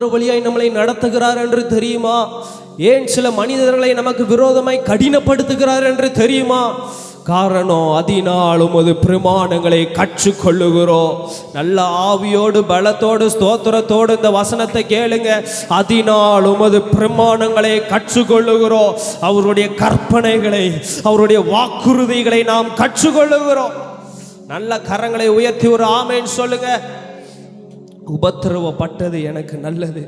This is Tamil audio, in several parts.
வழியாய் நம்மளை நடத்துகிறார் என்று தெரியுமா? ஏன் சில மனிதர்களை நமக்கு விரோதமாய் கடினப்படுத்துகிறார் என்று தெரியுமா? காரணம், அதனாலும் அது பிரமாணங்களை கற்றுக்கொள்ளுகிறோம். நல்ல ஆவியோடு பலத்தோடு ஸ்தோத்திரத்தோடு இந்த வசனத்தை கேளுங்க. அதனாலும் அது பிரமாணங்களை கற்றுக்கொள்ளுகிறோம். அவருடைய கற்பனைகளை, அவருடைய வாக்குறுதிகளை நாம் கற்றுக்கொள்ளுகிறோம். நல்ல கரங்களை உயர்த்தி ஒரு ஆமென் சொல்லுங்க. உபத்திரவப்பட்டது எனக்கு நல்லது.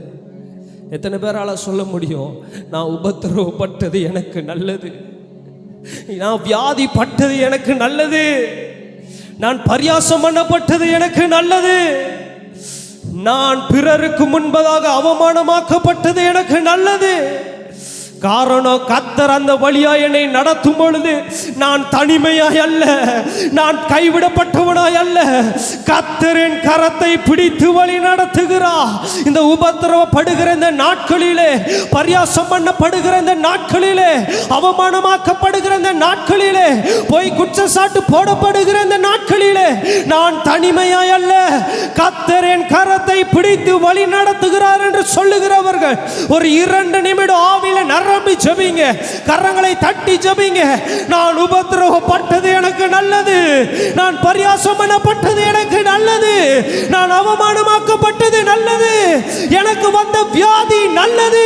எத்தனை பேரால சொல்ல முடியும்? நான் உபத்திரவப்பட்டது எனக்கு நல்லது. நான் வியாதிப்பட்டது எனக்கு நல்லது. நான் பரியாசம் பண்ணப்பட்டது எனக்கு நல்லது. நான் பிறருக்கு முன்பதாக அவமானமாக்கப்பட்டது எனக்கு நல்லது. காரணம், கர்த்தர் அந்த வழியா என்னை நடத்தும் பொழுது நான் தனிமையாய் அல்ல, நான் கைவிடப்பட்டவனாய் அல்ல. கர்த்தரின் கரத்தை பிடித்து வழி நடத்துகிறார். இந்த உபத்திரவப்படுகிற இந்த நாட்களிலே, பரியாசம் பண்ணப்படுகிற இந்த நாட்களிலே, அவமானமாக்கப்படுகிற இந்த நாட்களிலே, போய் குற்றச்சாட்டு போடப்படுகிற இந்த நாட்களிலே நான் தனிமையாய் அல்ல, கர்த்தரின் கரத்தை பிடித்து வழி நடத்துகிறார் என்று சொல்லுகிறவர்கள் ஒரு 2 நிமிடம் ஆவியில நரம்பி ஜெபிங்க, கரங்களை தட்டி ஜெபிங்க. நான் உபத்திரவப்பட்டது எனக்கு நல்லது, நான் பரியாசம் பண்ணப்பட்டது எனக்கு நல்லது, நான் அவமானமாக்கப்பட்டது நல்லது, எனக்கு வந்த வியாதி நல்லது.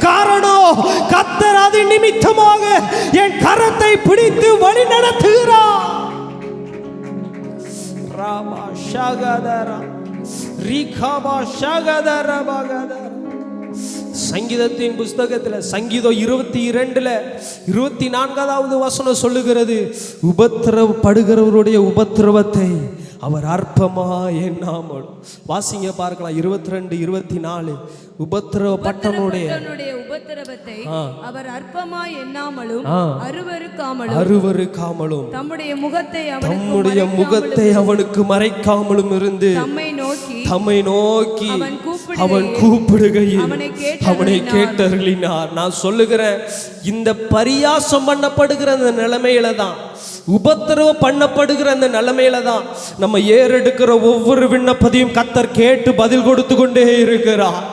காரணம், கர்த்தர் அதன் நிமித்தமாக என் கரத்தை பிடித்து வழி நடத்துகிறார். ராமா ஷகதரா ரிகாபா ஷகதரா பகதரா. சங்கீதத்தின் புஸ்தகத்தில் சங்கீதம் 22 24வது வசனம் சொல்லுகிறது, உபத்திரவப்படுகிறவருடைய உபத்திரவத்தை அவர் அற்பமா எண்ணாமல். வாசிங்க பார்க்கலாம். 22 24. உபத்திரவப்பட்டவனுடைய உபத்திரவத்தை அவர் அற்பமா எண்ணாமலும் அருவருக்காமலும் தம்முடைய முகத்தை அவனுக்கு மறைக்காமலும் இருந்து தம்மை நோக்கி அவன் கூப்பிடுகையில் அவனை கேட்டருளினார். நான் சொல்லுகிறேன், இந்த பரியாசம் பண்ணப்படுகிற அந்த நிலைமையில தான், உபத்திரவம் பண்ணப்படுகிற அந்த நிலைமையில தான் நம்ம ஏறெடுக்கிற ஒவ்வொரு விண்ணப்பத்தையும் கர்த்தர் கேட்டு பதில் கொடுத்து கொண்டே இருக்கிறார்.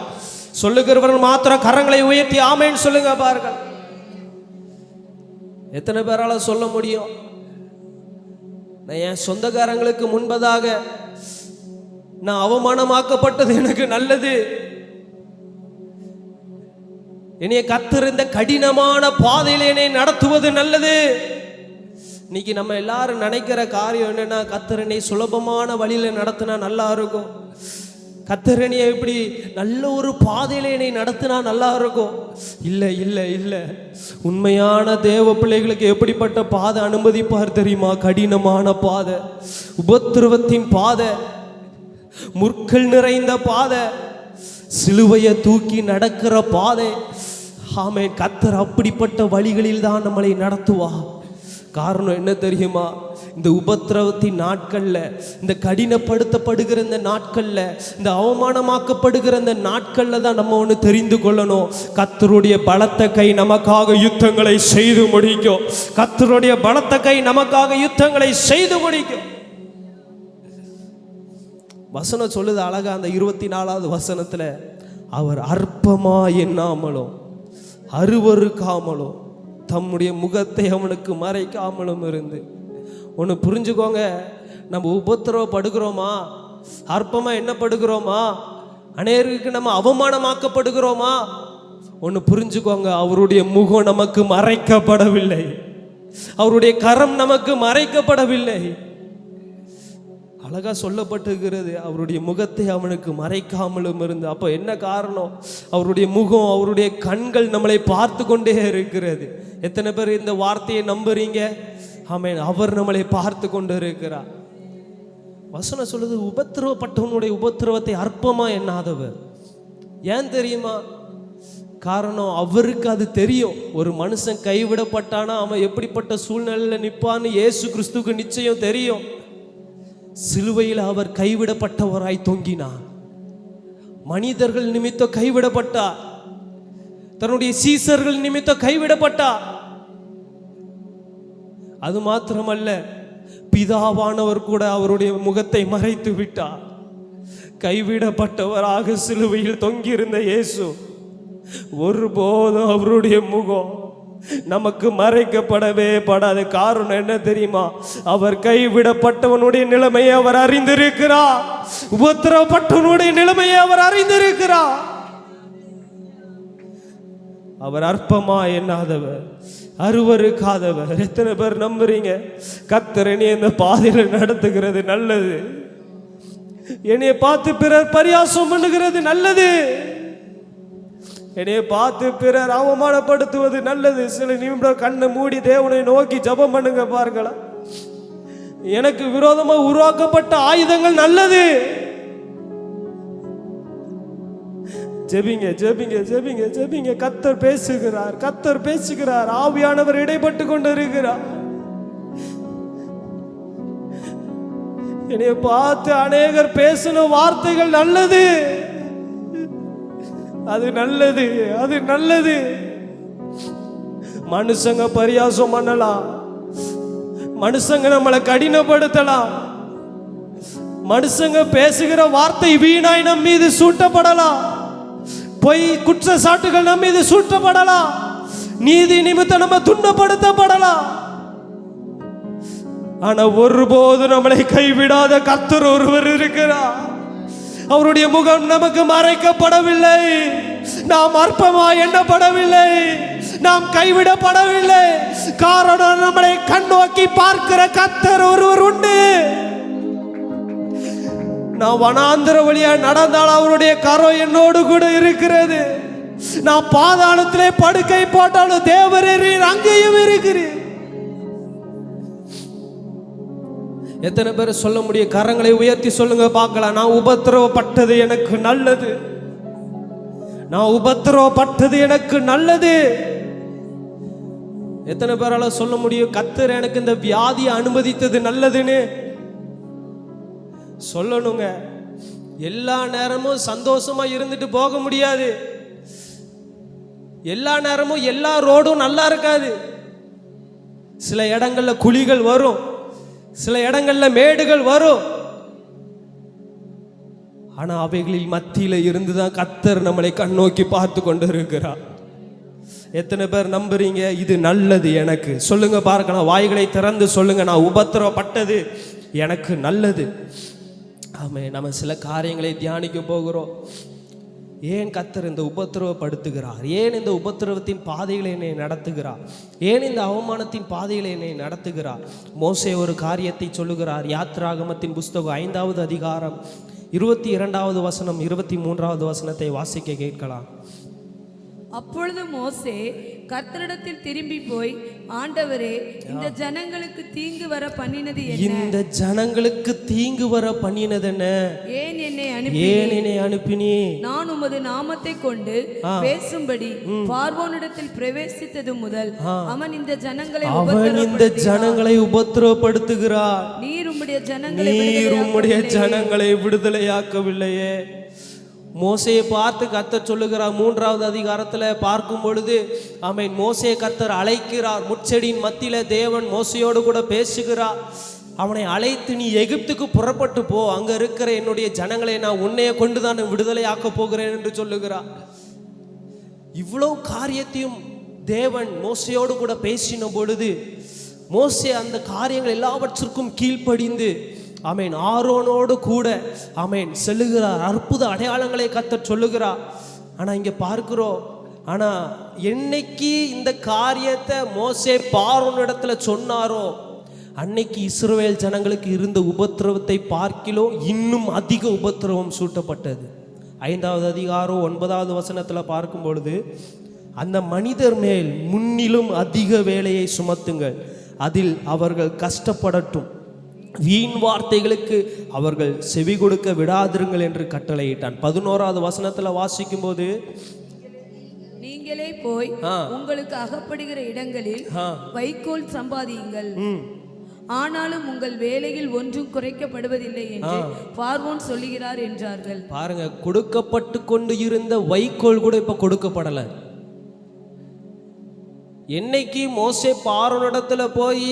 சொல்லுகிறவர்கள் மாத்திரம் கரங்களை உயர்த்தி ஆமென் சொல்லுங்க பாருங்கள். எத்தனை பேரால சொல்ல முடியும்? நான் என் சொந்தக்காரங்களுக்கு முன்பதாக நான் அவமானமாக்கப்பட்டது எனக்கு நல்லது, என்னைய கர்த்தர் இந்த கடினமான பாதையில் என்னை நடத்துவது நல்லது. இன்னைக்கு நம்ம எல்லாரும் நினைக்கிற காரியம் என்னன்னா, கர்த்தர் என்னை சுலபமான வழியில நடத்தினா நல்லா இருக்கும், கர்த்தர் என்னைய எப்படி நல்ல ஒரு பாதையில என்னை நடத்தினா நல்லா இருக்கும். இல்லை இல்லை இல்லை, உண்மையான தேவ பிள்ளைகளுக்கு எப்படிப்பட்ட பாதை அனுமதிப்பார் தெரியுமா? கடினமான பாதை, உபத்திரவத்தின் பாதை, முற்கள் நிறைந்த பாதை, சிலுவையை தூக்கி நடக்கிற பாதை. ஆமென். கர்த்தர் அப்படிப்பட்ட வழிகளில் தான் நம்மளை நடத்துவா. காரணம் என்ன தெரியுமா? இந்த உபத்திரவத்தின் நாட்கள்ல, இந்த கடினப்படுத்தப்படுகிற இந்த நாட்கள்ல, இந்த அவமானமாக்கப்படுகிற இந்த நாட்கள்ல தான் நம்ம ஒன்று தெரிந்து கொள்ளணும், கர்த்தருடைய பலத்த கை நமக்காக யுத்தங்களை செய்து முடிக்கும். கர்த்தருடைய பலத்த கை நமக்காக யுத்தங்களை செய்து முடிக்கும். வசனம் சொல்லுது அழகா, அந்த 24வது வசனத்துல, அவர் அற்பமா எண்ணாமலும் அருவருக்காமலும் தம்முடைய முகத்தை அவனுக்கு மறைக்காமலும் இருந்து. ஒன்று புரிஞ்சுக்கோங்க, நம்ம உபத்திரவப்படுகிறோமா, அற்பமா எண்ணப்படுகிறோமா, அநேருக்கு நம்ம அவமானமாக்கப்படுகிறோமா, ஒன்று புரிஞ்சுக்கோங்க, அவருடைய முகம் நமக்கு மறைக்கப்படவில்லை, அவருடைய கரம் நமக்கு மறைக்கப்படவில்லை. அழகா சொல்லப்பட்டிருக்கிறது, அவருடைய முகத்தை அவனுக்கு மறைக்காமலும் இருந்து. அப்போ என்ன காரணம்? அவருடைய முகம், அவருடைய கண்கள் நம்மளை பார்த்து கொண்டே இருக்கிறது. எத்தனை பேர் இந்த வார்த்தையை நம்புறீங்க? ஆமென். அவர் நம்மளை பார்த்து கொண்டு இருக்கிறார். வசனம் சொல்லுது, உபத்திரவப்பட்டவனுடைய உபத்திரவத்தை அற்பமா எண்ணாதவர். ஏன் தெரியுமா? காரணம், அவருக்கு அது தெரியும். ஒரு மனுஷன் கைவிடப்பட்டானா அவன் எப்படிப்பட்ட சூழ்நிலையில் நிற்பான்னு இயேசு கிறிஸ்துவுக்கு நிச்சயம் தெரியும். சிலுவையில் அவர் கைவிடப்பட்டவராய் தொங்கினார். மனிதர்கள் நிமித்தம் கைவிடப்பட்டார், தன்னுடைய சீசர்கள் நிமித்தம் கைவிடப்பட்டார். அது மாத்திரமல்ல, பிதாவானவர் கூட அவருடைய முகத்தை மறைத்து விட்டார். கைவிடப்பட்டவராக சிலுவையில் தொங்கியிருந்த இயேசு ஒருபோதும் அவருடைய முகம் நமக்கு மறைக்கப்படவே படாத காரணம் என்ன தெரியுமா? அவர் கைவிடப்பட்டவனுடைய நிலைமையை அவர் அறிந்திருக்கிறார். உபத்திரவப்பட்டவனுடைய நிலைமையை அவர் அறிந்திருக்கிறார். அவர் அற்பமா எண்ணாதவர், அருவருக்காதவர். எத்தனை பேர் நம்புறீங்க? கர்த்தர் என்னை இந்த பாதையில நடத்துகிறது நல்லது, என்னைய பார்த்து பிறர் பரியாசம் பண்ணுகிறது நல்லது, என்னைய பார்த்து பிறர் அவமானப்படுத்துவது நல்லது. சில நிமிடம் கண்ணை மூடி தேவனை நோக்கி ஜெபம் பண்ணுங்க பாருங்களா. எனக்கு விரோதமா உருவாக்கப்பட்ட ஆயுதங்கள் நல்லது. ஜெபிங்க ஜெபிங்க ஜெபிங்க ஜெபிங்க. கர்த்தர் பேசுகிறார், கர்த்தர் பேசுகிறார். ஆவியானவர் இடைப்பட்டு கொண்டு இருக்கிறார். என்னைய பார்த்து அநேகர் பேசின வார்த்தைகள் நல்லது, அது நல்லது, அது நல்லது. மனுஷங்க பரியாசம் பண்ணலாம், மனுஷங்க நம்மளை கடினப்படுத்தலாம், மனுஷங்க பேசுகிற வார்த்தை வீணாய் நம் மீது சூட்டப்படலாம், பொய் குற்றச்சாட்டுகள் நம் மீது சூட்டப்படலாம், நீதி நிமித்தம் நம்ம துன்பப்படுத்தப்படலாம். ஆனா ஒருபோது நம்மளை கைவிடாத கர்த்தர் ஒருவர் இருக்கிறார். அவருடைய முகம் நமக்கு மறைக்கப்படவில்லை. நாம் அற்பமா எண்ணப்படவில்லை, நாம் கைவிடப்படவில்லை. காரணம் நம்மளை கண்ணோக்கி பார்க்கிற கர்த்தர் ஒருவர் உண்டு. நான் வனாந்திர வழியா நடந்தால் அவருடைய கரம் என்னோடு கூட இருக்கிறது. நான் பாதாளத்திலே படுக்கை போட்டாலும் தேவரீர் அங்கேயும் இருக்கிறேன். எத்தனை பேர் சொல்ல முடியும்? கரங்களை உயர்த்தி சொல்லுங்க பார்க்கலாம். நான் உபத்திரவப்பட்டது எனக்கு நல்லது, நான் உபத்திரவப்பட்டது எனக்கு நல்லது. எத்தனை பேரால சொல்ல முடியும் கர்த்தர் எனக்கு இந்த வியாதியை அனுமதித்தது நல்லதுன்னு சொல்லணுங்க. எல்லா நேரமும் சந்தோஷமா இருந்துட்டு போக முடியாது. எல்லா நேரமும் எல்லா ரோடும் நல்லா இருக்காது. சில இடங்கள்ல குழிகள் வரும், சில இடங்கள்ல மேடுகள் வரும். ஆனா அவைகளில் மத்தியில இருந்துதான் கர்த்தர் நம்மளை கண்ணோக்கி பார்த்து கொண்டு இருக்கிறார். எத்தனை பேர் நம்புறீங்க இது நல்லது எனக்கு? சொல்லுங்க பார்க்கலாம். வாய்களை திறந்து சொல்லுங்க, நான் உபத்திரவப்பட்டது எனக்கு நல்லது. ஆமே. நம்ம சில காரியங்களை தியானிக்க போகிறோம். ஏன் கர்த்தர் இந்த உபத்திரவப்படுத்துகிறார்? ஏன் இந்த உபத்திரவத்தின் பாதைகளை என்னை நடத்துகிறார்? ஏன் இந்த அவமானத்தின் பாதைகளை என்னை நடத்துகிறார்? மோசே ஒரு காரியத்தை சொல்லுகிறார். யாத்ராகமத்தின் புஸ்தகம் 5வது அதிகாரம் 22வது வசனம் 23வது வசனத்தை வாசிக்க கேட்கலாம். அப்பொழுது மோசே கர்த்தரிடத்தில் திரும்பி போய், ஆண்டவரே, இந்த ஜனங்களுக்கு தீங்கு வர பண்ணினது என்ன? இந்த ஜனங்களுக்கு தீங்கு வர பண்ணினது என்ன? ஏன் என்னை அனுப்பினீ? நான் உமது நாமத்தை கொண்டு பேசும்படி பார்வோனிடத்தில் பிரவேசித்தது முதல் அவன் இந்த ஜனங்களை உபத்திரவப்படுத்துகிறார். நீர் உம்முடைய ஜனங்களை விடுதலையாக்கவில்லையே. மோசையை பார்த்து கர்த்தர் சொல்லுகிறார். 3வது அதிகாரத்தில் பார்க்கும் பொழுது ஆமென், மோசையை கர்த்தர் அழைக்கிறார். முட்செடியின் மத்தியில தேவன் மோசையோடு கூட பேசுகிறார். அவனை அழைத்து, நீ எகிப்துக்கு புறப்பட்டு போ, அங்க இருக்கிற என்னுடைய ஜனங்களை நான் உன்னைய கொண்டுதான் விடுதலை ஆக்க போகிறேன் என்று சொல்லுகிறார். இவ்வளவு காரியத்தையும் தேவன் மோசையோடு கூட பேசின பொழுது மோசே அந்த காரியங்கள் எல்லாவற்றிற்கும் கீழ்ப்படிந்து ஆமென் ஆரோனோடு கூட ஆமென் செல்லுகிறார். அற்புத அடையாளங்களை கர்த்தர் சொல்லுகிறார். ஆனா இங்க பார்க்கிறோம், ஆனா என்னைக்கு இந்த காரியத்தை மோசே பார்வோனிடத்துல சொன்னாரோ அன்னைக்கு இஸ்ரவேல் ஜனங்களுக்கு இருந்த உபத்திரவத்தை பார்க்கிலும் இன்னும் அதிக உபத்திரவம் சூட்டப்பட்டது. 5வது அதிகாரம் 9வது வசனத்துல பார்க்கும் பொழுது, அந்த மனிதர் மேல் முன்னிலும் அதிக வேலையை சுமத்துங்கள், அதில் அவர்கள் கஷ்டப்படட்டும், வீண் வார்த்தைகளுக்கு அவர்கள் செவி கொடுக்க விடாதிருங்கள் என்று கட்டளையிட்டான். 11வது வசனத்துல வாசிக்கும் போது, நீங்களே போய் உங்களுக்கு அகப்படுகிற இடங்களில் வைக்கோல் சம்பாதியுங்கள், ஆனாலும் உங்கள் வேலையில் ஒன்றும் குறைக்கப்படுவதில்லை என்று பார்வோன் சொல்லுகிறார் என்றார்கள். பாருங்க, கொடுக்கப்பட்டு கொண்டு இருந்த வைக்கோல் கூட இப்ப கொடுக்கப்படல. என்னைக்கு மோசே பார்வோனிடத்துல போய்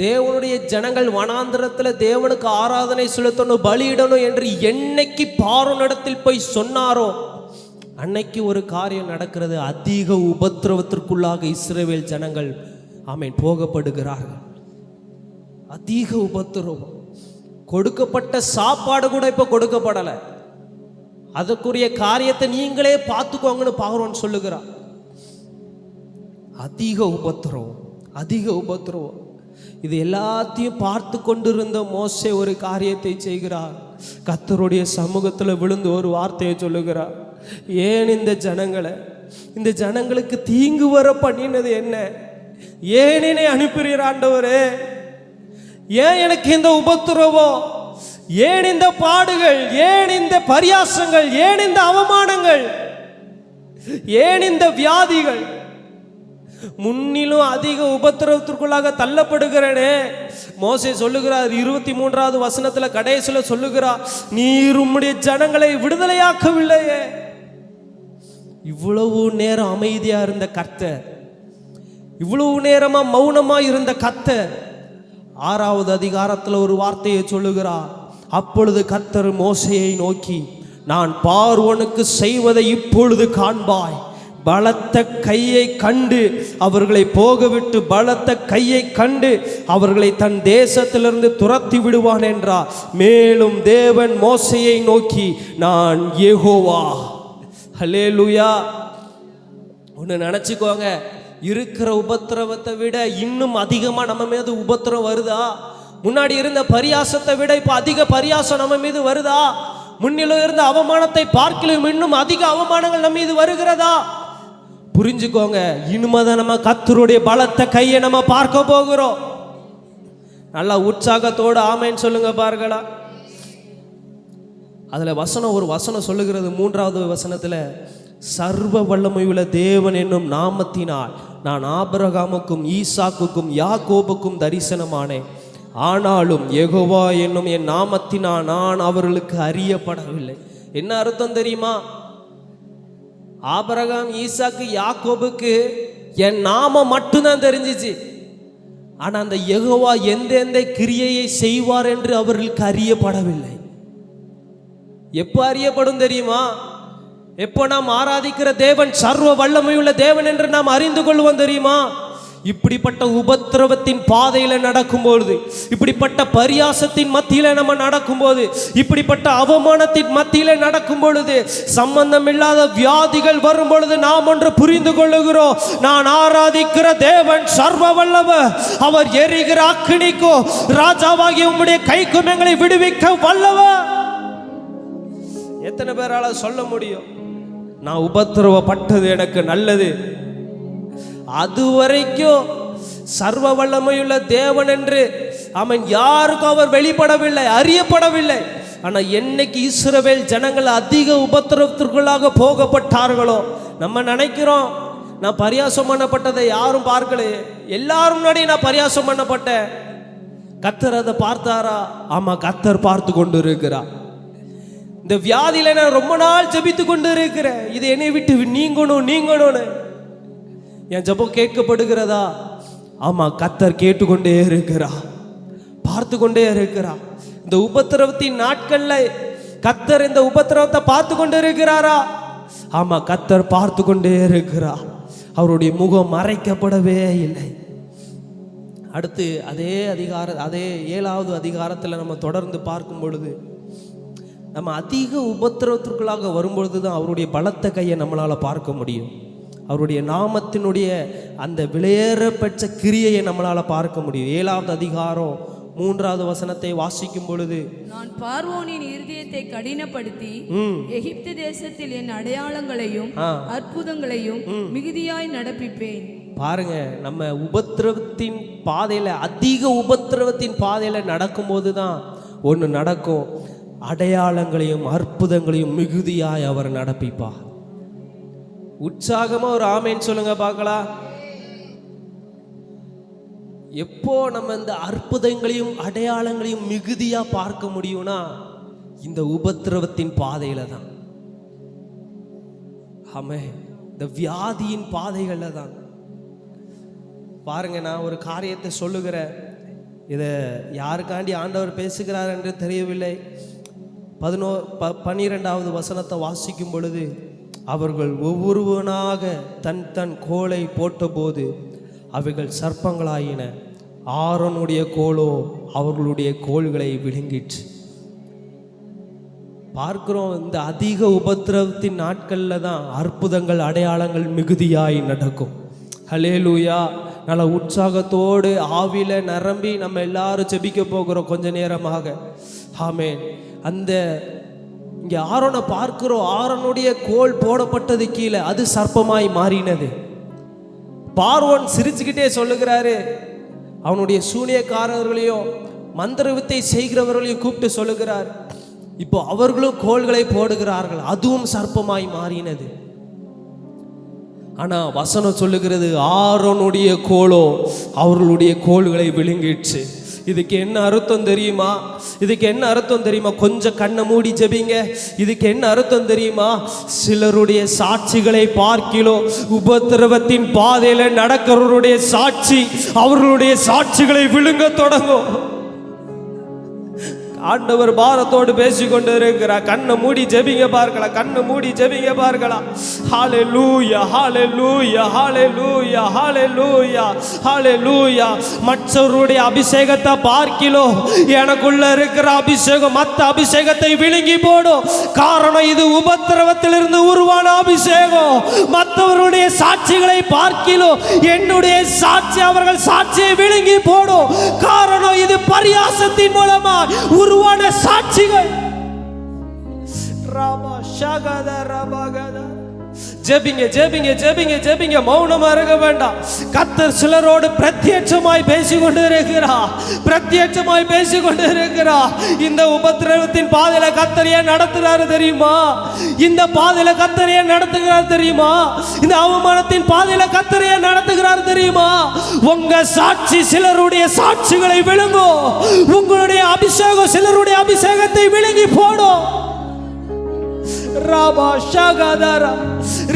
தேவனுடைய ஜனங்கள் வனாந்திரத்தில் தேவனுக்கு ஆராதனை செலுத்தணும், பலியிடணும் என்று என்னைக்கு பார்வோனிடத்தில் போய் சொன்னாரோ அன்னைக்கு ஒரு காரியம் நடக்கிறது. அதிக உபத்திரவத்திற்குள்ளாக இஸ்ரவேல் ஜனங்கள் ஆமென் போகப்படுகிறார்கள். அதிக உபத்திரவம். கொடுக்கப்பட்ட சாப்பாடு கூட இப்போ கொடுக்கப்படலை. அதற்குரிய காரியத்தை நீங்களே பார்த்துக்கோங்கன்னு பார்வோன் சொல்லுகிறார். அதிக உபத்திரவம், அதிக உபத்திரவம். இது எல்லாத்தையும் பார்த்து கொண்டிருந்த மோசே ஒரு காரியத்தை செய்கிறார். கர்த்தருடைய சமூகத்தில் விழுந்து ஒரு வார்த்தையை சொல்லுகிறார். ஏன் இந்த ஜனங்களுக்கு தீங்கு வர பண்ணினது என்ன? ஏன் என்னை அனுப்புகிறீர் ஆண்டவரே? ஏன் எனக்கு இந்த உபத்திரவம்? ஏன் இந்த பாடுகள்? ஏன் இந்த பரியாசங்கள்? ஏன் இந்த அவமானங்கள்? ஏன் இந்த வியாதிகள்? முன்னிலும் அதிக உபத்திரவத்திற்குள்ளாக தள்ளப்படுகிறனே. மோசே சொல்லுகிறார் 23வது வசனத்துல கடைசியில சொல்லுகிறார், நீர் உம்முடைய ஜனங்களை விடுதலையாக்கவில்லையே. இவ்வளவு நேரம் அமைதியா இருந்த கர்த்தர், இவ்வளவு நேரமா மௌனமா இருந்த கர்த்தர் 6வது அதிகாரத்துல ஒரு வார்த்தையை சொல்லுகிறார். அப்பொழுது கர்த்தர் மோசேயை நோக்கி, நான் பார்வோனுக்கு செய்வதை இப்பொழுது காண்பாய். பலத்த கையை கண்டு அவர்களை போகவிட்டு, பலத்த கையை கண்டு அவர்களை தன் தேசத்திலிருந்து துரத்தி விடுவான் என்றார். மேலும் தேவன் மோசேயை நோக்கி, நான் யெகோவா. ஹல்லேலூயா. ஒன்று நினச்சிக்கோங்க, இருக்கிற உபத்திரவத்தை விட இன்னும் அதிகமாக நம்ம மீது உபத்திரம் வருதா? முன்னாடி இருந்த பரியாசத்தை விட இப்போ அதிக பரியாசம் நம்ம மீது வருதா? முன்னிலும் இருந்த அவமானத்தை பார்க்கலும் இன்னும் அதிக அவமானங்கள் நம்ம மீது வருகிறதா? புரிஞ்சுக்கோங்க, இனிமேதான் நம்ம கர்த்தருடைய பலத்த கையை நம்ம பார்க்க போகிறோம். நல்லா உற்சாகத்தோடு ஆமேன்னு சொல்லுங்க பாருங்களா. அதுல ஒரு வசனம் சொல்லுகிறது. 3வது வசனத்துல, சர்வ வல்லமையுள்ள தேவன் என்னும் நாமத்தினால் நான் ஆபிரகாமுக்கும் ஈசாக்குக்கும் யாக்கோபுக்கும் தரிசனமானேன். ஆனாலும் யெகோவா என்னும் என் நாமத்தினால் நான் அவர்களுக்கு அறியப்படவில்லை. என்ன அர்த்தம் தெரியுமா? ஆபிரகாம், ஈசாக்கு, யாக்கோபுக்கு என் நாமம் மட்டும்தான் தெரிஞ்சிச்சு. ஆனா அந்த யெகோவா எந்தெந்த கிரியையை செய்வார் என்று அவர்களுக்கு அறியப்படவில்லை. எப்போ அறியப்படும் தெரியுமா? எப்போ நாம் ஆராதிக்கிற தேவன் சர்வ வல்லமையுள்ள தேவன் என்று நாம் அறிந்து கொள்வோம் தெரியுமா? இப்படிப்பட்ட உபத்திரவத்தின் பாதையில நடக்கும்போது, இப்படிப்பட்ட பரியாசத்தின் மத்தியில நம்ம நடக்கும்போது, இப்படிப்பட்ட அவமானத்தின் மத்தியில நடக்கும் பொழுது, சம்பந்தம் இல்லாத வியாதிகள் வரும் பொழுது நாம் ஒன்று புரிந்து கொள்ளுகிறோம். நான் ஆராதிக்கிற தேவன் சர்வ வல்லவர். அவர் எரிகிற அக்கினிக்கோ ராஜாவாகிய உம்முடைய கைக்கும் எங்களை விடுவிக்க வல்லவர். எத்தனை பேரால சொல்ல முடியும், நான் உபத்திரவப்பட்டது எனக்கு நல்லது? அதுவரைக்கும் சர்வ வல்லமையுள்ள தேவன் என்று அவன் யாருக்கும் அவர் வெளிப்படவில்லை, அறியப்படவில்லை. ஆனா என்னைக்கு இஸ்ரவேல் ஜனங்கள் அதிக உபத்திரவத்திற்குள்ளாக போகப்பட்டார்களோ, நம்ம நினைக்கிறோம் நான் பரியாசம் பண்ணப்பட்டதை யாரும் பார்க்கலையே, எல்லாரும் முன்னாடி நான் பரியாசம் பண்ணப்பட்டேன். கர்த்தர் அதை பார்த்தாரா? ஆமா, கர்த்தர் பார்த்து கொண்டு இருக்கிறார். இந்த வியாதியில நான் ரொம்ப நாள் ஜெபித்து கொண்டு இருக்கிறேன், இது என்னை விட்டு நீங்கணும்னு. என் ஜெபம் கேட்கப்படுகிறதா? ஆமா, கர்த்தர் கேட்டுக்கொண்டே இருக்கிறார், பார்த்து கொண்டே இருக்கிறார். இந்த உபத்திரவத்தின் நாட்கள்ல கர்த்தர் இந்த உபத்திரவத்தை பார்த்து கொண்டு இருக்கிறாரா? ஆமா, கர்த்தர் பார்த்து கொண்டே இருக்கிறார். அவருடைய முகம் மறைக்கப்படவே இல்லை. அடுத்து அதே 7வது அதிகாரத்தில் நம்ம தொடர்ந்து பார்க்கும் பொழுது, நம்ம அதிக உபத்திரவத்திற்குள்ளாக வரும்பொழுது தான் அவருடைய பலத்த கையை நம்மளால் பார்க்க முடியும். அவருடைய நாமத்தினுடைய அந்த விலையேறப்பெற்ற கிரியையை நம்மளால் பார்க்க முடியும். 7வது அதிகாரம் 3வது வசனத்தை வாசிக்கும் பொழுது, நான் பார்வோனின் இருதயத்தை கடினப்படுத்தி எகிப்து தேசத்தில் என் அடையாளங்களையும் அற்புதங்களையும் மிகுதியாய் நடப்பிப்பேன். பாருங்க, நம்ம உபத்திரவத்தின் பாதையில, அதிக உபத்திரவத்தின் பாதையில நடக்கும்போது தான் ஒன்று நடக்கும், அடையாளங்களையும் அற்புதங்களையும் மிகுதியாய் அவர் நடப்பிப்பார். உற்சாகமா ஒரு ஆமேன்னு சொல்லுங்க பார்க்கலாம். எப்போ நம்ம இந்த அற்புதங்களையும் அடையாளங்களையும் மிகுதியா பார்க்க முடியும்னா, இந்த உபத்திரவத்தின் பாதையில தான். ஆமே, இந்த வியாதியின் பாதைகள்ல தான். பாருங்க, நான் ஒரு காரியத்தை சொல்லுகிறேன். இதை யாருக்காண்டி ஆண்டவர் பேசுகிறார் என்று தெரியவில்லை. 12வது வசனத்தை வாசிக்கும் பொழுது, அவர்கள் ஒவ்வொருவனாக தன் தன் கோலை போட்டபோது அவைகள் சர்ப்பங்களாயின, ஆரோனுடைய கோலோ அவர்களுடைய கோல்களை விழுங்கிற்று. பார்க்கிறோம், இந்த அதிக உபத்திரவத்தின் நாட்களில் தான் அற்புதங்கள் அடையாளங்கள் மிகுதியாய் நடக்கும். ஹல்லேலூயா. நல்ல உற்சாகத்தோடு ஆவில நிரம்பி நம்ம எல்லாரும் ஜெபிக்க போகிறோம் கொஞ்ச நேரமாக. ஆமென். அந்த இங்கே ஆரோனை பார்க்கிறோம், ஆரோனுடைய கோல் போடப்பட்டது கீழே, அது சர்ப்பமாய் மாறினது. பார்வோன் சிரிச்சுக்கிட்டே சொல்லுகிறாரு, அவனுடைய சூனியக்காரர்களையும் மந்திர வித்தை செய்கிறவர்களையும் கூப்பிட்டு சொல்லுகிறார், இப்போ அவர்களும் கோல்களை போடுகிறார்கள், அதுவும் சர்ப்பமாய் மாறினது. ஆனா வசனம் சொல்லுகிறது, ஆரோனுடைய கோலோ அவர்களுடைய கோல்களை விழுங்கிடுச்சு. இதுக்கு என்ன அர்த்தம் தெரியுமா? இதுக்கு என்ன அர்த்தம் தெரியுமா? கொஞ்சம் கண்ணை மூடி ஜெபிங்க. இதுக்கு என்ன அர்த்தம் தெரியுமா? சிலருடைய சாட்சிகளை பார்க்கிலோ உபத்திரவத்தின் பாதையில நடக்கிறவருடைய சாட்சி அவர்களுடைய சாட்சிகளை விழுங்க தொடங்கும். ஆண்டவர் பாரத்தோடு பேசிக்கொண்டு இருக்கிறார். கண்ணை மூடி ஜெபிங்க பார்க்கலாம், கண்ணை மூடி ஜெபிங்க பார்க்கலாம். ஹல்லேலூயா, ஹல்லேலூயா, ஹல்லேலூயா, ஹல்லேலூயா, ஹல்லேலூயா. மற்றவருடைய அபிஷேகத்தை பார்க்கிலோ எனக்குள்ள இருக்கிற அபிஷேகம் மற்ற அபிஷேகத்தை விழுங்கி போடும். காரணம், இது உபத்திரவத்திலிருந்து உருவான அபிஷேகம். மற்றவருடைய சாட்சிகளை பார்க்கிலோ என்னுடைய சாட்சி அவர்கள் சாட்சியை விழுங்கி போடும். காரணம், இது பரியாசத்தின் மூலமா உருவான சாட்சிகள். ஜெபிங்க, ஜெபிங்க, ஜெபிங்க, ஜெபிங்க. மௌனமா இருக்க வேண்டாம். கர்த்தர் சிலரோடு பிரத்யட்சமாய் பேசிக்கொண்டு இருக்கிறார், பிரத்யட்சமாய் பேசிக்கொண்டு இருக்கிறார். இந்த உபத்திரவத்தின் பாதையில கர்த்தர் ஏன் நடத்துறாரு தெரியுமா? இந்த பாதையில கர்த்தர் ஏன் நடத்துகிறார் தெரியுமா? இந்த அவமானத்தின் பாதையில கர்த்தர் ஏன் நடத்துகிறார் தெரியுமா? உங்க சாட்சி சிலருடைய சாட்சிகளை விழுங்கும். உங்களுடைய அபிஷேகம் சிலருடைய அபிஷேகத்தை விழுங்கி போடும். ராபா ஷகதரா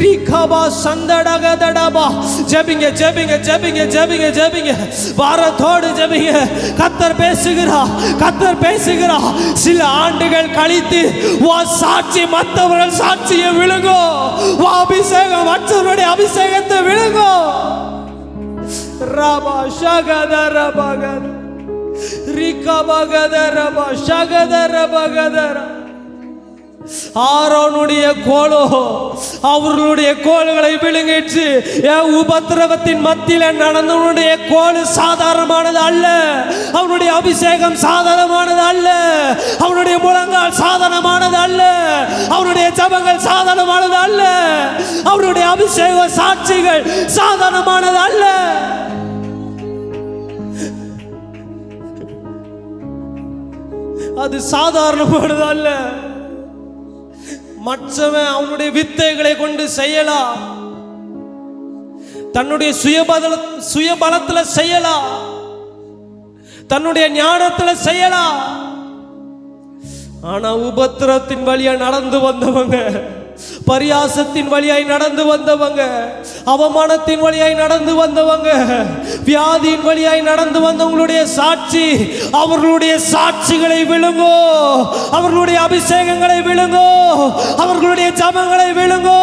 ரிகபா சந்தடகதடபா. ஜெபிங்க, ஜெபிங்க, ஜெபிங்க, ஜெபிங்க, ஜெபிங்க. வாரத்தோடு ஜெபிங்க. கர்த்தர் பேசுகிறார், கர்த்தர் பேசுகிறார். சில ஆண்டுகள் கழித்து உன் சாட்சி மற்றவர்கள் சாட்சியை விழுங்கோ. உன் அபிஷேகம் மற்றவருடைய அபிஷேகத்தை விழுங்கோ. ராபா ஷகதரா பகத ரிகபகதரபா ஷகதரா பகதரா. ஆரோனுடைய கோலோ அவர்களுடைய கோல்களை விழுங்கிச்சு. உபத்திரவத்தின் மத்தியில நடந்தவனுடைய கோல் சாதாரணமானது அல்ல. அவனுடைய அபிஷேகம் சாதாரணமானது அல்ல. அவனுடைய முழங்கால் சாதாரணமானது அல்ல. அவனுடைய ஜபங்கள் சாதாரணமானது அல்ல. அவனுடைய அபிஷேக சாட்சிகள் சாதாரணமானது அல்ல. அது சாதாரணமானது அல்ல. மற்றவன் அவனுடைய வித்தைகளை கொண்டு செய்யலாம், தன்னுடைய சுயபலத்துல செய்யலாம், தன்னுடைய ஞானத்துல செய்யலாம். ஆனா உபத்திரத்தின் வழியா நடந்து வந்தவங்க, பரியாசத்தின் வழியாய் நடந்து வந்தவங்க, அவமானத்தின் வழியாய் நடந்து வந்தவங்க, வியாதியின் வழியாய் நடந்து வந்தவங்களுடைய சாட்சி அவர்களுடைய சாட்சிகளை விழுங்கோ. அவர்களுடைய அபிஷேகங்களை விழுங்கோ. அவர்களுடைய ஜபங்களை விழுங்கோ.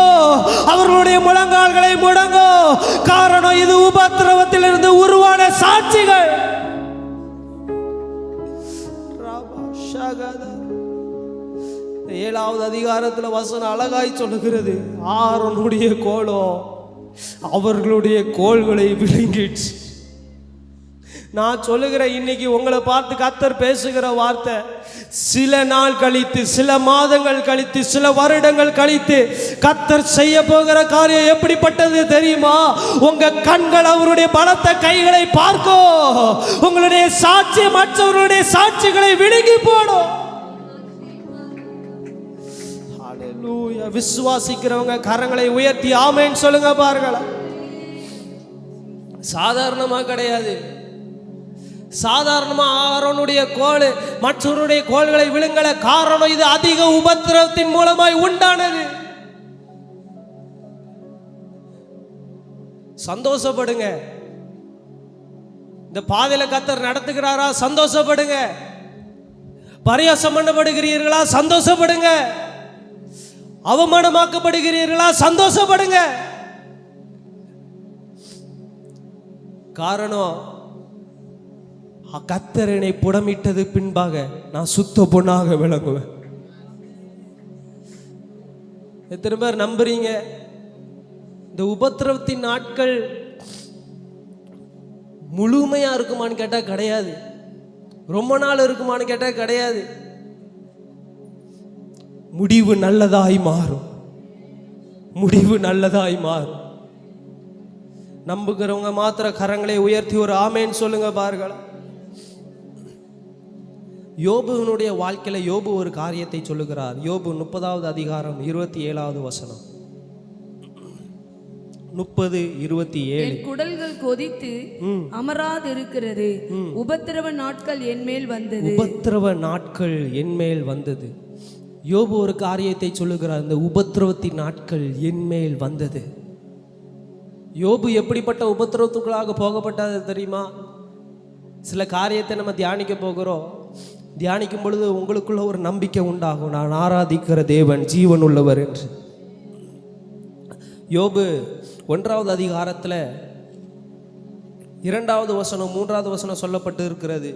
அவர்களுடைய முழங்கால்களை முடங்கோ. காரணம், இது உபத்திரவத்திலிருந்து உருவான சாட்சிகள். 7வது அதிகாரத்தில் வசனம் அழகாய் சொல்லுகிறது, ஆரோனுடைய கோலோ அவர்களுடைய கோல்களை விழுங்கிடுச்சு. நான் சொல்லுகிறேன், இன்னைக்கு உங்களை பார்த்து கர்த்தர் பேசுகிற வார்த்தை, சில நாள் கழித்து, சில மாதங்கள் கழித்து, சில வருடங்கள் கழித்து கர்த்தர் செய்ய போகிற காரியம் எப்படிப்பட்டது தெரியுமா? உங்க கண்கள் அவருடைய பலத்த கைகளை பார்க்கும். உங்களுடைய சாட்சி மற்றவர்களுடைய சாட்சிகளை விழுங்கி போடும். விசுவாசிக்கிறவங்க கரங்களை உயர்த்தி ஆமென் சொல்லுங்க பாருங்களா. சாதாரணமா கிடையாது. சாதாரணமா ஆரோனுடைய கோல் மற்றவருடைய கோல்களை விழுங்கல. காரணம், இது அதிக உபத்திரவத்தின் மூலமாய் உண்டானது. சந்தோஷப்படுங்க. இந்த பாதையில கர்த்தர் நடத்துகிறாரா, சந்தோஷப்படுங்க. பரியாசம் பண்ணப்படுகிறீர்களா, சந்தோஷப்படுங்க. அவமானமாக்கப்படுகிறீர்களா, சந்தோஷப்படுங்க. காரணம், கர்த்தர் என்னை புடமிட்டது பின்பாக நான் சுத்த பொண்ணாக விளங்குவேன். எத்தனை பேர் நம்புறீங்க? இந்த உபத்திரவத்தின் நாட்கள் முழுமையா இருக்குமான்னு கேட்டா கிடையாது. ரொம்ப நாள் இருக்குமான்னு கேட்டா கிடையாது. முடிவு நல்லதாய் மாறும். முடிவு நல்லதாய் மாறும். நம்புகிறவங்க மாத்திர கரங்களை உயர்த்தி ஒரு ஆமேன்னு சொல்லுங்க பாருங்களா. யோபுனுடைய வாழ்க்கையில யோபு ஒரு காரியத்தை சொல்லுகிறார். யோபு 30வது அதிகாரம் 27வது வசனம். 30:27. என் குடல்கள் கொதித்து அமராது இருக்கிறது, உபத்திரவ நாட்கள் என்மேல் வந்தது. உபத்திரவ நாட்கள் என்மேல் வந்தது. யோபு ஒரு காரியத்தை சொல்லுகிறார், இந்த உபத்திரவத்தின் நாட்கள் என்மேல் வந்தது. யோபு எப்படிப்பட்ட உபத்திரவத்துக்குள்ளாக போகப்பட்டது தெரியுமா? சில காரியத்தை நம்ம தியானிக்க போகிறோம். தியானிக்கும் பொழுது உங்களுக்குள்ள ஒரு நம்பிக்கை உண்டாகும், நான் ஆராதிக்கிற தேவன் ஜீவன் உள்ளவர் என்று. யோபு 1வது அதிகாரத்தில் 2வது வசனம் 3வது வசனம் சொல்லப்பட்டு இருக்கிறது.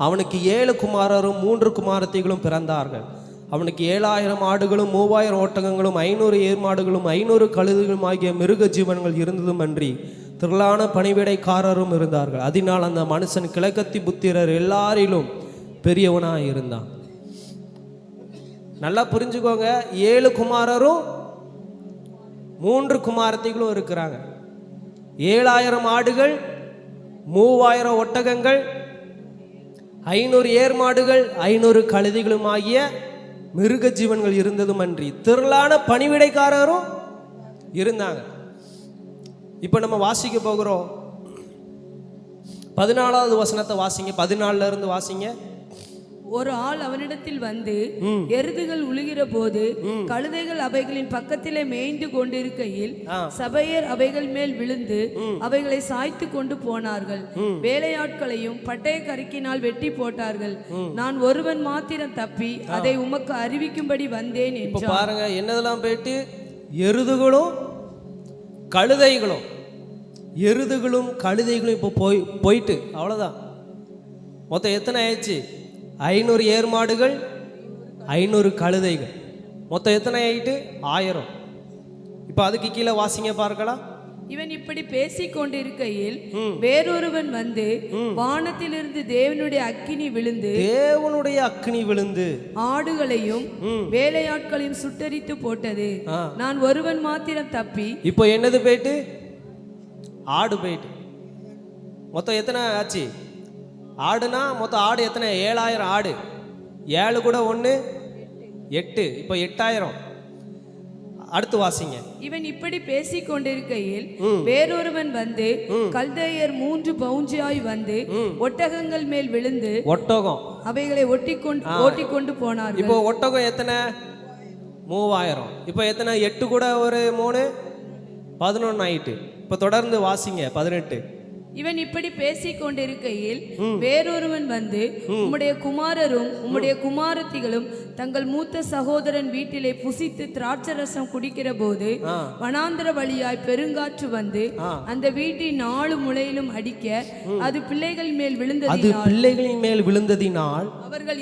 அவனுக்கு 7 குமாரரும் 3 குமாரத்திகளும் பிறந்தார்கள். அவனுக்கு 7000 ஆடுகளும் 3000 ஒட்டகங்களும் 500 ஏர்மாடுகளும் 500 கழுதைகளும் ஆகிய மிருக ஜீவன்கள் இருந்ததும் அன்றி திரளான பணிவிடைக்காரரும் இருந்தார்கள். அதனால் அந்த மனுஷன் கிழக்கத்தி புத்திரர் எல்லாரிலும் பெரியவனாக இருந்தான். நல்லா புரிஞ்சுக்கோங்க, 7 குமாரரும் 3 குமாரத்திகளும் இருக்கிறாங்க. 7000 ஆடுகள், 3000 ஒட்டகங்கள், 500 ஏர்மாடுகள், 500 கழுதைகளும் ஆகிய மிருக ஜீவன்கள் இருந்ததும் அன்றி திரளான பணிவிடைக்காரரும் இருந்தாங்க. இப்ப நம்ம வாசிக்க போகிறோம். 14வது வசனத்தை வாசிங்க. 14ல இருந்து வாசிங்க. ஒரு ஆள் அவனிடத்தில் வந்து எருதுகள் உழுகிற போது கழுதைகள் அவைகளின் பக்கத்திலே மேய்ந்து கொண்டிருக்கையில் சபையர் அவைகள் மேல் விழுந்து அவைகளை சாய்த்து கொண்டு போனார்கள். வேலையாட்களையும் பட்டய கருக்கினால் வெட்டி போட்டார்கள். நான் ஒருவன் மாத்திரம் தப்பி அதை உமக்கு அறிவிக்கும்படி வந்தேன் என்றார். பாருங்க, என்னதெல்லாம் போயிட்டு எருதுகளும் கழுதைகளும், எருதுகளும் கழுதைகளும் இப்போ போயிட்டு அவ்வளோதான். மொத்தம் எத்தனை ஆயிடுச்சு? 500 ஏர்மாடுகள், 500 கழுதைகள், மொத்தம் எத்தனை ஆயிட்டு? 1000. இப்போ அதுக்கு கீழே வாசிங்க பார்க்கலாம். இவன் இப்படி பேசிக் கொண்டிருக்கையில் வேறொருவன் வந்து வானத்திலிருந்து தேவனுடைய அக்கினி விழுந்து ஆடுகளையும் வேலையாட்களையும் சுட்டரித்து போட்டது. நான் ஒருவன் மாத்திரம் தப்பி. இப்போ என்னது போயிட்டு? ஆடு போயிட்டு. மொத்தம் எத்தனை ஆச்சு? ஆடுனா மொத்தம் ஆடு எத்தனை? 7000 ஆடு. 7 கூட 1 8. இப்போ 8000. அடுத்து வாசிங்க. இவன் இப்படி பேசிக் கொண்டிருக்கையில் வேறொருவன் வந்து கல்தேயர் 3 பவுஞ்சாய் வந்து ஒட்டகங்கள் மேல் விழுந்து ஒட்டகம் அவைகளை ஓட்டிக்கொண்டு போனார்கள். இப்போ ஒட்டகம் எத்தனை? 3000. இப்போ எத்தனை? 8 கூட ஒரு 3 11 ஆயிட்டு. இப்போ தொடர்ந்து வாசிங்க. 18. இவன் இப்படி பேசிக் கொண்டிருக்கையில் வேறொருவன் வந்து உம்முடைய குமாரரும் உம்முடைய குமாரத்திகளும் தங்கள் மூத்த சகோதரன் வீட்டிலே புசித்து திராட்சரசம் குடிக்கிற போது வனாந்தர வழியாய் பெருங்காற்று வந்து அந்த வீட்டின் 4 முளையிலும் அடிக்க அது பிள்ளைகள் மேல் விழுந்ததினால் அவர்கள்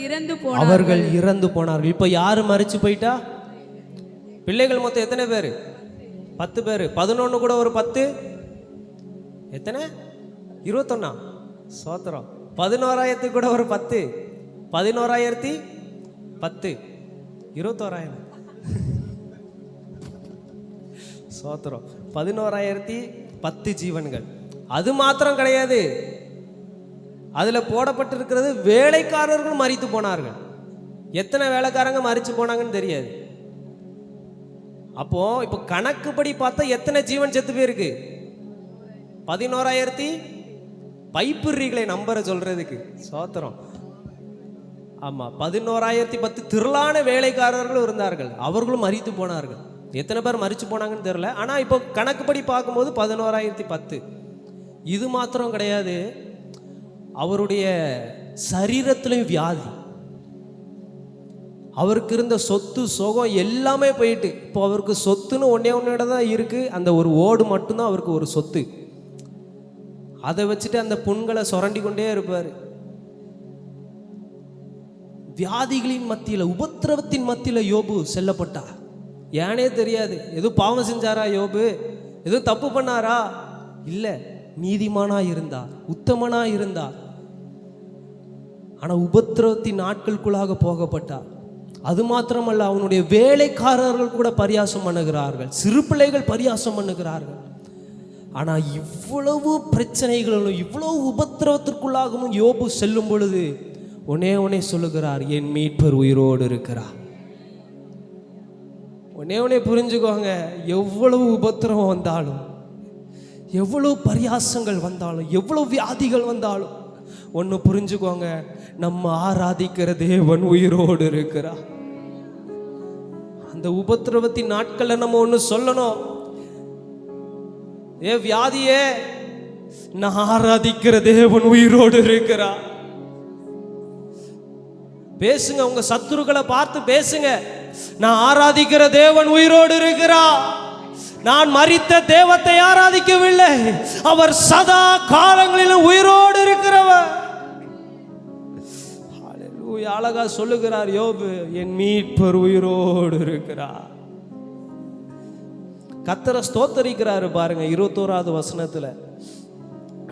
இறந்து போனார்கள். இப்ப யாரு மரிச்சு போயிட்டா? பிள்ளைகள் மொத்தம் எத்தனை பேரு? 10 பேரு. 11 கூட ஒரு 10 எத்தனை? 21. சோத்திரம். 11,000 கூட ஒரு 10 11,010 21,000. சோத்திரம். 11,010 ஜீவன்கள். அது மாத்திரம் கிடையாது, அதுல போடப்பட்டிருக்கிறது வேலைக்காரர்கள் மரித்து போனார்கள். எத்தனை வேலைக்காரங்க மரிச்சு போனாங்கன்னு தெரியாது. அப்போ இப்போ கணக்குப்படி பார்த்தா எத்தனை ஜீவன் செத்து போயிருக்கு? 11,000. பைப்புறீகளை நம்பரை சொல்றதுக்கு சோத்திரம். ஆமா, 11,010 திரளான வேலைக்காரர்களும் இருந்தார்கள். அவர்களும் மரித்து போனார்கள். எத்தனை பேர் மரிச்சு போனாங்கன்னு தெரியல. ஆனா இப்போ கணக்குப்படி பார்க்கும்போது 11,010. இது மாத்திரம் கிடையாது, அவருடைய சரீரத்திலையும் வியாதி. அவருக்கு இருந்த சொத்து சுகம் எல்லாமே போயிட்டு, இப்போ அவருக்கு சொத்துன்னு ஒன்னே தான் இருக்கு. அந்த ஒரு ஓடு மட்டும்தான் அவருக்கு ஒரு சொத்து. அதை வச்சுட்டு அந்த புண்களை சுரண்டி கொண்டே இருப்பார். வியாதிகளின் மத்தியில், உபத்திரவத்தின் மத்தியில் யோபு செல்லப்பட்டார். ஏனே தெரியாது. எதுவும் பாவம் செஞ்சாரா யோபு? எதுவும் தப்பு பண்ணாரா? இல்லை, நீதிமானா இருந்தார், உத்தமனா இருந்தார். ஆனால் உபத்திரவத்தின் நாட்களுக்குள்ளாக போகப்பட்டார். அது மாத்திரமல்ல, அவனுடைய வேலைக்காரர்கள் கூட பரியாசம் பண்ணுகிறார்கள், சிறு பிள்ளைகள் பரியாசம் பண்ணுகிறார்கள். ஆனால் இவ்வளவு பிரச்சனைகளும் இவ்வளவு உபத்திரவத்திற்குள்ளாகவும் யோபு செல்லும் பொழுது ஒன்னே சொல்லுகிறார், என் மீட்பர் உயிரோடு இருக்கிறார். ஒன்னே புரிஞ்சுக்கோங்க, எவ்வளவு உபத்திரவம் வந்தாலும், எவ்வளவு பரியாசங்கள் வந்தாலும், எவ்வளவு வியாதிகள் வந்தாலும் ஒன்று புரிஞ்சுக்கோங்க, நம்ம ஆராதிக்கிற தேவன் உயிரோடு இருக்கிறார். அந்த உபத்திரவத்தின் நாட்களில் நம்ம ஒன்று சொல்லணும், ஏ வியாதியே, நான் ஆராதிக்கிற தேவன் உயிரோடு இருக்கிறார். பேசுங்க, உங்க சத்துருக்களை பார்த்து பேசுங்க, நான் ஆராதிக்கிற தேவன் உயிரோடு இருக்கிறார். நான் மரித்த தேவத்தை ஆராதிக்கவில்லை, அவர் சதா காலங்களிலும் உயிரோடு இருக்கிறவர். அழகா சொல்லுகிறார் யோபு, என் மீட்பர் உயிரோடு இருக்கிறார். கர்த்தரை ஸ்தோத்தரிக்கிறாரு பாருங்க 21வது வசனத்துல,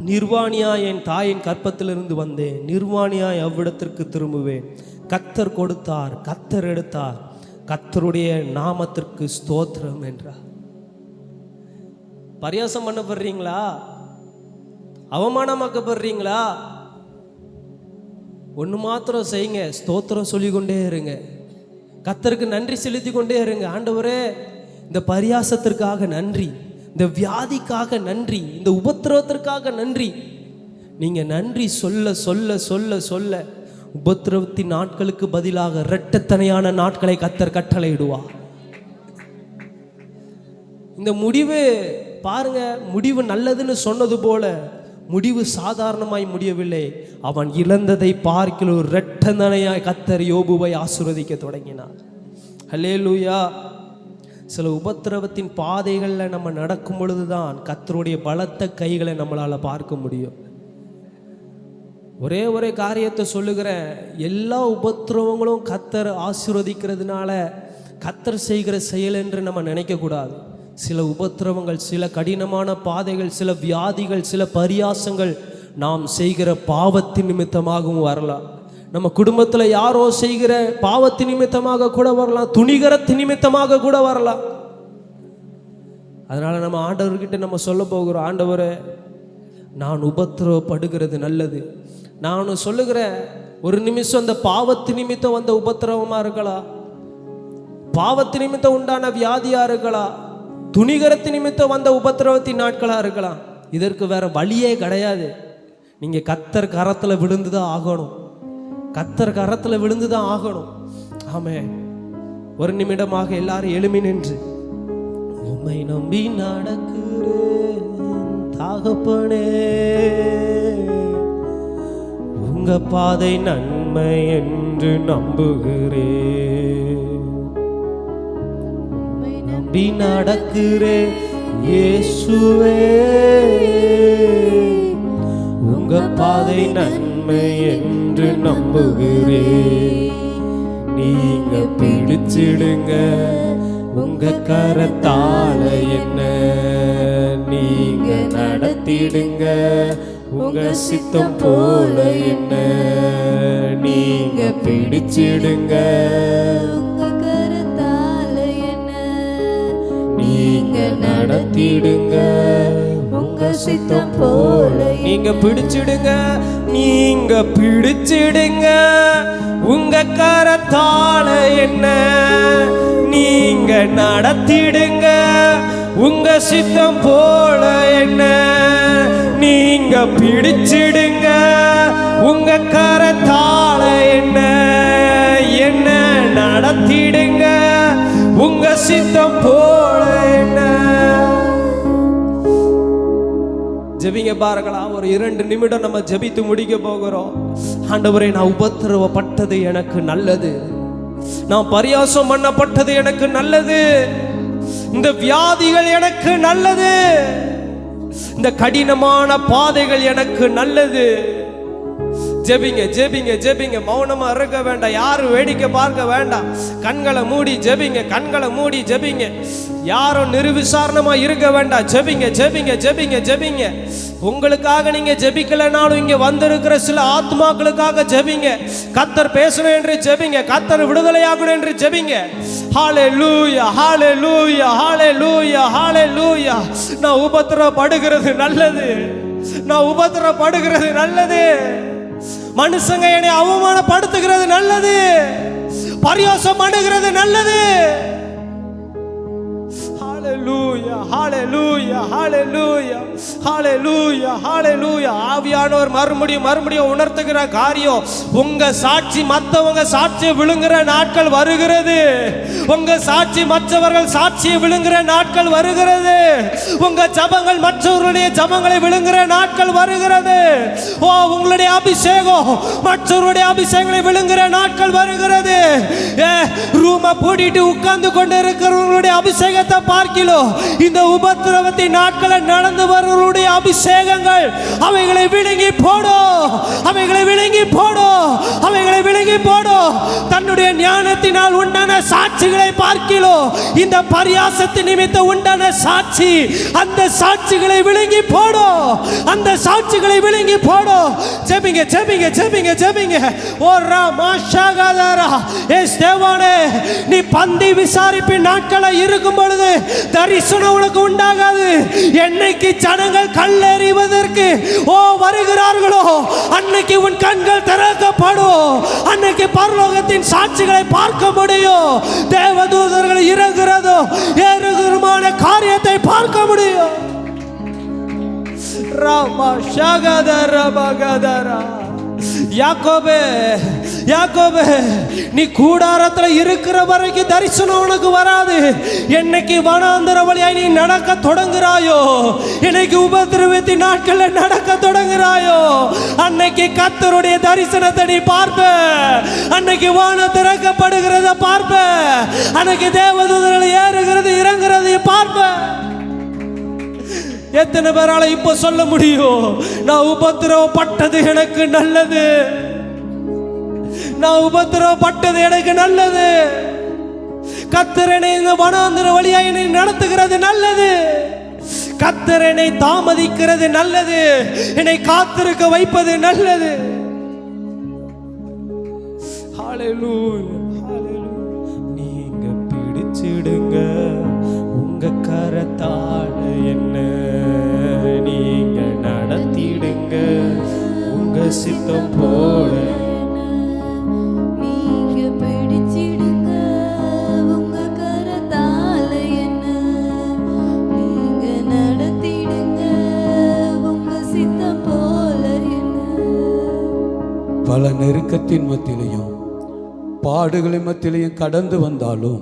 நிர்வாணியா என் தாயின் கற்பத்திலிருந்து வந்தேன், நிர்வாணியாய் அவ்விடத்திற்கு திரும்புவேன். கர்த்தர் கொடுத்தார், கர்த்தர் எடுத்தார், கர்த்தருடைய நாமத்திற்கு ஸ்தோத்திரம் என்றார். பரியாசம் பண்ணப்படுறீங்களா? அவமானமாக்கப்படுறீங்களா? ஒன்று மாத்திரம் செய்யுங்க, ஸ்தோத்திரம் சொல்லிக்கொண்டே இருங்க, கர்த்தருக்கு நன்றி செலுத்தி கொண்டே இருங்க. ஆண்டவரே, இந்த பரியாசத்திற்காக நன்றி, இந்த வியாதிக்காக நன்றி, இந்த உபத்திரவத்திற்காக நன்றி. நீங்க நன்றி சொல்ல சொல்ல சொல்ல சொல்ல உபத்திரவத்தின் நாட்களுக்கு பதிலாக இரட்டத்தனையான நாட்களை கர்த்தர் கட்டளையிடுவார். இந்த முடிவு பாருங்க, முடிவு நல்லதுன்னு சொன்னது போல முடிவு சாதாரணமாய் முடியவில்லை. அவன் இழந்ததை பார்க்கிற ஒரு இரட்டத்தனையாய் கர்த்தர் யோபுவை ஆசீர்வதிக்க தொடங்கினார். ஹல்லேலூயா. சில உபத்திரவத்தின் பாதைகளில் நம்ம நடக்கும் பொழுதுதான் கர்த்தருடைய பலத்த கைகளை நம்மளால் பார்க்க முடியும். ஒரே காரியத்தை சொல்லுகிறேன், எல்லா உபத்திரவங்களும் கர்த்தர் ஆசீர்வதிக்கிறதுனால கர்த்தர் செய்கிற செயல் என்று நம்ம நினைக்கக்கூடாது. சில உபத்திரவங்கள், சில கடினமான பாதைகள், சில வியாதிகள், சில பரியாசங்கள் நாம் செய்கிற பாவத்தின் நிமித்தமாகவும் வரலாம். நம்ம குடும்பத்தில் யாரோ செய்கிற பாவத்தின் நிமித்தமாக கூட வரலாம், துணிகரத்தின் நிமித்தமாக கூட வரலாம். அதனால நம்ம ஆண்டவர்கிட்ட நம்ம சொல்ல போகிறோம், ஆண்டவரே, நான் உபத்திரவப்படுகிறது நல்லது. நான் சொல்லுகிறேன், ஒரு நிமிஷம் அந்த பாவத்து நிமித்தம் வந்த உபத்திரவமா இருக்கலாம், பாவத்து நிமித்தம் உண்டான வியாதியா இருக்கலாம், துணிகரத்து நிமித்தம் வந்த உபத்திரவத்தின் நாட்களா இருக்கலாம். இதற்கு வேற வழியே கிடையாது. நீங்க கர்த்தர் கரத்துல விழுந்துதான் ஆகணும், கர்த்தர் கரத்துல விழுந்துதான் ஆகணும். ஆமென். ஒரு நிமிடமாக எல்லாரும் எழுமி நின்று, உம்மை நம்பி நடக்கிறேன் தகப்பனே, உங்க பாதை நன்மை என்று நம்புகிறேன், உம்மை நம்பி நடக்கிறேன் இயேசுவே, உங்க பாதை நன்மை என்று நம்புகிறேன். நீங்க பிடிச்சிடுங்க உங்க கரத்தால என்ன, நீங்க நடத்திடுங்க உங்க சித்தம் போல என்ன, நீங்க பிடிச்சிடுங்க உங்க கரத்தால என்ன, நீங்க நடத்திடுங்க உங்க சித்தம் போல நீங்க பிடிச்சிடுங்க, நீங்க பிடிச்சிடுங்க உங்க கரத்தால என்ன, நீங்க நடத்திடுங்க உங்க சித்தம் போல என்ன, நீங்க பிடிச்சிடுங்க உங்க கரத்தால என்ன, என்ன நடத்திடுங்க உங்க சித்தம் போல என்ன. ஜெபிங்க பாருங்களா. ஒரு 2 நிமிடம் நம்ம ஜெபித்து முடிக்க போகிறோம். ஆண்டவரே, நான் உபத்திரவப்பட்டது எனக்கு நல்லது, நான் பரியாசம் பண்ணப்பட்டது எனக்கு நல்லது, இந்த வியாதிகள் எனக்கு நல்லது, இந்த கடினமான பாதைகள் எனக்கு நல்லது. ஜெபிங்க ஜெபிங்க ஜெபிங்க. மௌனமா இருக்க வேண்டாம், யாரும் வேடிக்கை பார்க்க வேண்டாம். கண்களை மூடி ஜெபிங்க, கண்களை மூடி ஜெபிங்க. யாரும் நிர்விசாரணமா இருக்க வேண்டாம். ஜெபிங்க ஜெபிங்க ஜெபிங்க ஜெபிங்க. உங்களுக்காக நீங்க ஜெபிக்கலனாலும் இங்க வந்திருக்கிற சில ஆத்மாக்களுக்காக ஜெபிங்க. கர்த்தர் பேசணும் என்று ஜெபிங்க, கர்த்தர் விடுதலையாகணும் என்று ஜெபிங்க. ஹல்லேலூயா ஹல்லேலூயா ஹல்லேலூயா ஹல்லேலூயா. நான் உபத்திரப்படுகிறது நல்லது, நான் உபத்திரப்படுகிறது நல்லது. மனுஷங்க என்னை அவமானப்படுத்துகிறது நல்லது, பரியாசம் பண்ணுகிறது நல்லது. ஹல்லேலூயா ஹல்லேலூயா ஹல்லேலூயா ஹல்லேலூயா ஹல்லேலூயா. ஆவியானவர் மறுபடியும் உணர்த்துகிற காரியம், உங்க சாட்சி மற்றவங்க சாட்சியை விழுங்குற நாட்கள் வருகிறது. உங்க சாட்சி மற்றவர்கள் சாட்சியை விழுங்குற நாட்கள் வருகிறது. உங்க ஜபங்கள் மற்றவர்களுடைய ஜபங்களை விழுங்குற நாட்கள் வருகிறது. ஓ, உங்களுடைய அபிஷேகம் மற்றவருடைய அபிஷேகங்களை விழுங்குற நாட்கள் வருகிறது. ரூமை பூட்டிட்டு உட்கார்ந்து கொண்டு இருக்கிறவங்களுடைய அபிஷேகத்தை பார்க்கிலோ இந்த உபத்திரவத்தின் நாட்களை நடந்து வருவருடைய அபிஷேகங்கள் அவைகளை விழுங்கி போடும், அவைகளை விழுங்கி போடும், அவைகளை விழுங்கி போடும். தன்னுடைய ஞானத்தினால் உண்டான சாட்சிகளை பார்க்கிலோ இந்த பரியாசத்தின் நிமித்தம் உண்டான சாட்சி, அந்த சாட்சிகளை விழுங்கி போடும், அந்த சாட்சிகளை விழுங்கி போடும். ஜெபிங்க ஜெபிங்க ஜெபிங்க ஜெபிங்க. ஓ ராமா ஷகதரா. ஸ்தேவானே, நீ பந்தி விசாரிப்பின் நாட்களை இருக்கும் பொழுது தரிசனம் உனக்கு உண்டாகாது. என்னைக்கு ஜனங்கள் கல்லெறிவதற்கு வருகிறார்களோ அன்னைக்கு உன் கண்கள் திறக்கப்படும். அன்னைக்கு பரலோகத்தின் சாட்சிகளை பார்க்க முடியும். தேவதூதர்கள் இறங்குறதோ ஏறுகிறமான காரியத்தை பார்க்க முடியும். ராமா ஷகதர பகதரா. யாக்கோபே யாக்கோபே, நீ கூடாரத்தில் இருக்கிற வரைக்கும் தரிசனம் உனக்கு வராது. என்னைக்கு வனாந்தர வழியாய் நீ நடக்க தொடங்குறாயோ, இன்னைக்கு உபத்திரவத்தின் நாட்களில் நடக்க தொடங்குறாயோ, அன்னைக்கு கர்த்தருடைய தரிசனத்தை நீ பார்ப்ப. அன்னைக்கு வானம் திறக்கப்படுகிறத பார்ப்ப. அன்னைக்கு தேவதூதர்கள் ஏறுகிறது இறங்குறது பார்ப்ப. எத்தனை பேரால இப்ப சொல்ல முடியும், நான் உபத்திரவப்பட்டது எனக்கு நல்லது, நான் உபத்திரவப்பட்டது எனக்கு நல்லது, கர்த்தர் என்னை இந்த வனாந்தர வழியாய் என்னை நடத்துகிறது நல்லது, கர்த்தர் என்னை தாமதிக்கிறது நல்லது, என்னை காத்திருக்க வைப்பது நல்லது. ஹல்லேலூயா ஹல்லேலூயா. நீங்க பிடிச்சிடுங்க உங்க கரத்தால என்ன, நீங்க நடத்திடுங்க உங்க சித்தம் போல. நீங்க பிடிச்சிடுங்க உங்க கரத்தால என்ன, நீங்க நடத்திடுங்க உங்க சித்தம் போல என்ன. பல நெருக்கத்தின் மத்தியிலையும் பாடுகளின் மத்தியிலையும் கடந்து வந்தாலும்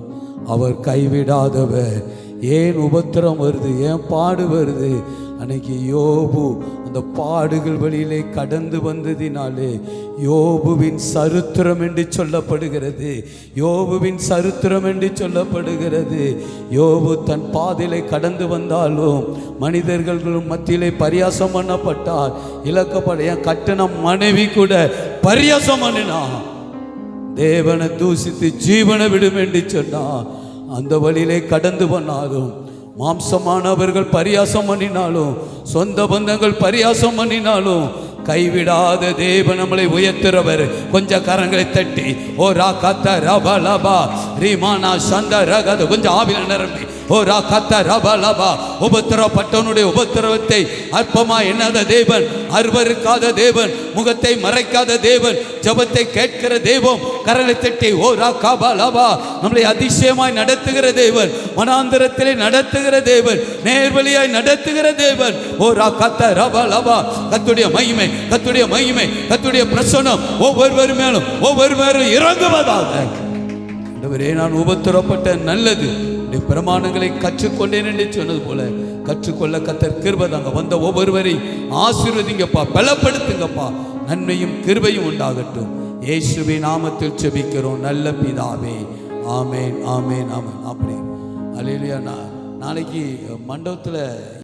அவர் கைவிடாதவர். ஏன் உபத்திரம் வருது, ஏன் பாடு வருது? அன்னைக்கு யோபு அந்த பாடுகள் வழியிலே கடந்து வந்ததினாலே யோபுவின் சரித்திரம் என்று சொல்லப்படுகிறது. யோபுவின் சரித்திரம் என்று சொல்லப்படுகிறது. யோபு தன் பாதையிலே கடந்து வந்தாலும் மனிதர்கள் மத்தியிலே பரியாசம் பண்ணப்பட்டார், இழக்கப்பட. என் கட்டண மனைவி கூட பரியாசம் பண்ணினா, தேவனை தூசித்து ஜீவனை விடும் என்று சொன்னார். அந்த வழியிலே கடந்து பண்ணாலும், மாம்சமானவர்கள் பரியாசம் பண்ணினாலும், சொந்த பந்தங்கள் பரியாசம் பண்ணினாலும், கைவிடாத தேவன் நம்மளை உயர்த்துறவர். கொஞ்சம் கரங்களை தட்டி ஓ ரா கத்த ரபா லபா ரீமானா சந்த ரகத கொஞ்சம் ஆவில நிரம்பி ஓ ரா கத்த ரபா லபா. உபத்திரப்பட்டவனுடைய உபத்திரவத்தை அற்பமா எண்ணாத தேவன், அருவருக்காத தேவன், முகத்தை மறைக்காத தேவன், ஜபத்தை கேட்கிற தேவம். கரங்களை தட்டி ஓ ரா காபா லபா. நம்மளை அதிசயமாய் நடத்துகிற தேவன், வனாந்தரத்திலே நடத்துகிற தேவன், நேர்வழியாய் நடத்துகிற தேவன். ஓ ரா கத்த ரபா லபா. கர்த்தருடைய மகிமை, கர்த்தருடைய மகிமை, கர்த்தருடைய பிரசன்னம் ஒவ்வொரு மேலும் இறங்குவதாக. ஆண்டவரே, நான் உபத்திரப்பட்ட நல்லது, பிரமாணங்களை கற்றுக்கொண்டேன் என்று சொன்னது போல கற்றுக்கொள்ள கத்தர் கிருபை தாங்க. வந்த ஒவ்வொருவரையும் ஆசீர்வதிங்கப்பா, பலப்படுத்துங்கப்பா. நன்மையும் கிருபையும் உண்டாகட்டும். இயேசுவின் நாமத்தில் செபிக்கிறோம் நல்ல பிதாவே. ஆமேன், ஆமேன், ஆமேன். அப்படி அல்லேலூயா. நாளைக்கு மண்டபத்தில்